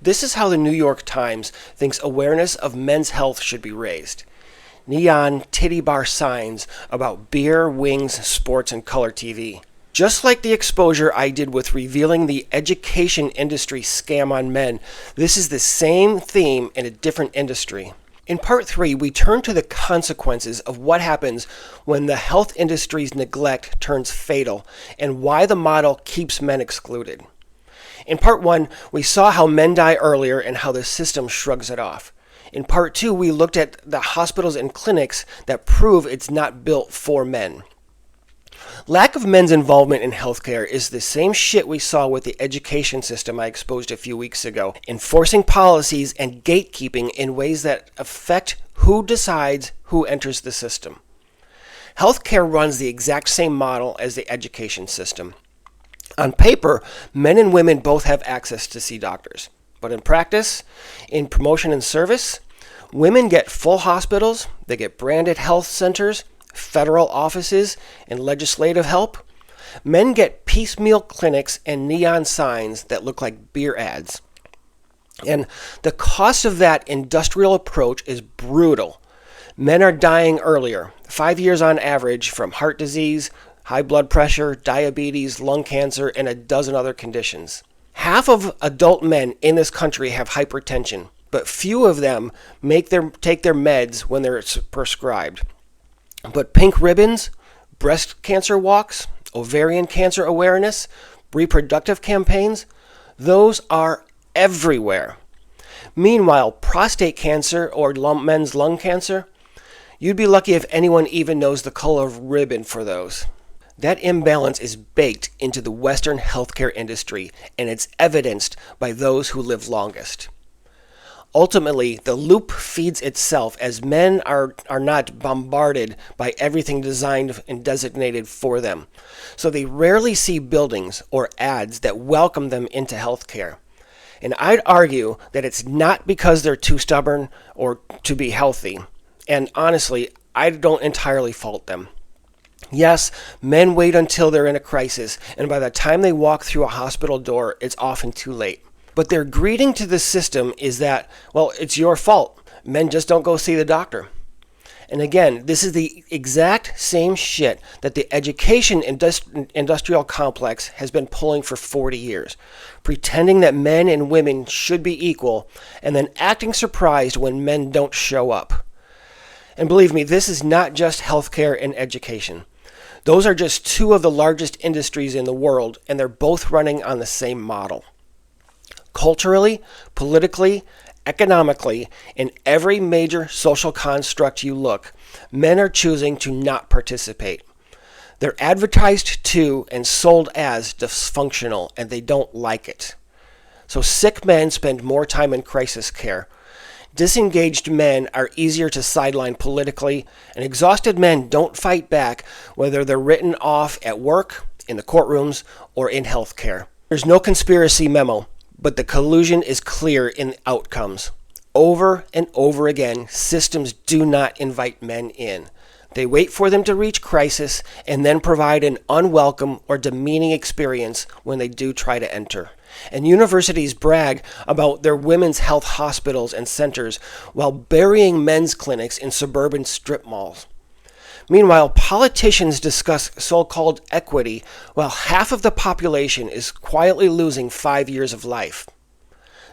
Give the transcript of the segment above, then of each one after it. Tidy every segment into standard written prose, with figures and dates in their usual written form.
This is how the New York Times thinks awareness of men's health should be raised. Neon titty bar signs about beer, wings, sports, and color TV. Just like the exposure I did with revealing the education industry scam on men, this is the same theme in a different industry. In part 3, we turn to the consequences of what happens when the health industry's neglect turns fatal and why the model keeps men excluded. In part 1, we saw how men die earlier and how the system shrugs it off. In part 2, we looked at the hospitals and clinics that prove it's not built for men. Lack of men's involvement in healthcare is the same shit we saw with the education system I exposed a few weeks ago, enforcing policies and gatekeeping in ways that affect who decides who enters the system. Healthcare runs the exact same model as the education system. On paper, men and women both have access to see doctors. But in practice, in promotion and service, women get full hospitals, they get branded health centers, federal offices, and legislative help. Men get piecemeal clinics and neon signs that look like beer ads. And the cost of that industrial approach is brutal. Men are dying earlier, 5 years on average, from heart disease, high blood pressure, diabetes, lung cancer, and a dozen other conditions. Half of adult men in this country have hypertension, but few of them take their meds when they're prescribed. But pink ribbons, breast cancer walks, ovarian cancer awareness, reproductive campaigns, those are everywhere. Meanwhile, prostate cancer or men's lung cancer, you'd be lucky if anyone even knows the color of ribbon for those. That imbalance is baked into the Western healthcare industry, and it's evidenced by those who live longest. Ultimately, the loop feeds itself as men are not bombarded by everything designed and designated for them. So they rarely see buildings or ads that welcome them into healthcare. And I'd argue that it's not because they're too stubborn or to be healthy. And honestly, I don't entirely fault them. Yes, men wait until they're in a crisis, and by the time they walk through a hospital door, it's often too late. But their greeting to the system is that, well, it's your fault. Men just don't go see the doctor. And again, this is the exact same shit that the education industrial complex has been pulling for 40 years, pretending that men and women should be equal, and then acting surprised when men don't show up. And believe me, this is not just healthcare and education. Those are just two of the largest industries in the world, and they're both running on the same model. Culturally, politically, economically, in every major social construct you look, men are choosing to not participate. They're advertised to and sold as dysfunctional, and they don't like it. So sick men spend more time in crisis care. Disengaged men are easier to sideline politically, and exhausted men don't fight back whether they're written off at work, in the courtrooms, or in healthcare. There's no conspiracy memo, but the collusion is clear in outcomes. Over and over again, systems do not invite men in. They wait for them to reach crisis and then provide an unwelcome or demeaning experience when they do try to enter. And universities brag about their women's health hospitals and centers while burying men's clinics in suburban strip malls. Meanwhile, politicians discuss so-called equity while half of the population is quietly losing 5 years of life.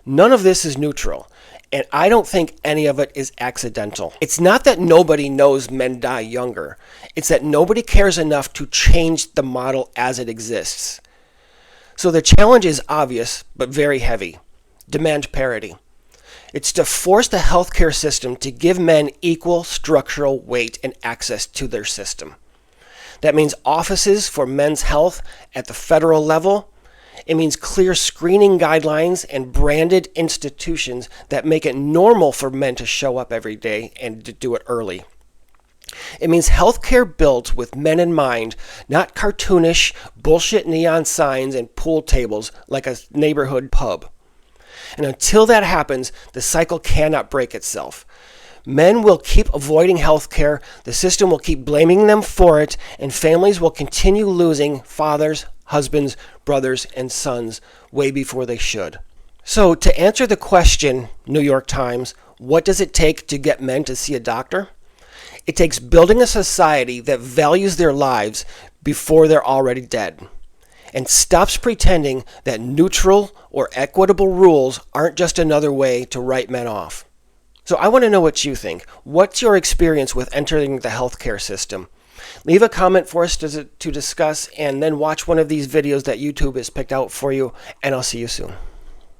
None of this is neutral, and I don't think any of it is accidental. It's not that nobody knows men die younger. It's that nobody cares enough to change the model as it exists. So the challenge is obvious, but very heavy. Demand parity. It's to force the healthcare system to give men equal structural weight and access to their system. That means offices for men's health at the federal level. It means clear screening guidelines and branded institutions that make it normal for men to show up every day and to do it early. It means healthcare built with men in mind, not cartoonish, bullshit neon signs and pool tables like a neighborhood pub. And until that happens, the cycle cannot break itself. Men will keep avoiding healthcare, the system will keep blaming them for it, and families will continue losing fathers, husbands, brothers, and sons way before they should. So, to answer the question, New York Times, what does it take to get men to see a doctor? It takes building a society that values their lives before they're already dead, and stops pretending that neutral or equitable rules aren't just another way to write men off. So I want to know what you think. What's your experience with entering the healthcare system? Leave a comment for us to discuss, and then watch one of these videos that YouTube has picked out for you, and I'll see you soon.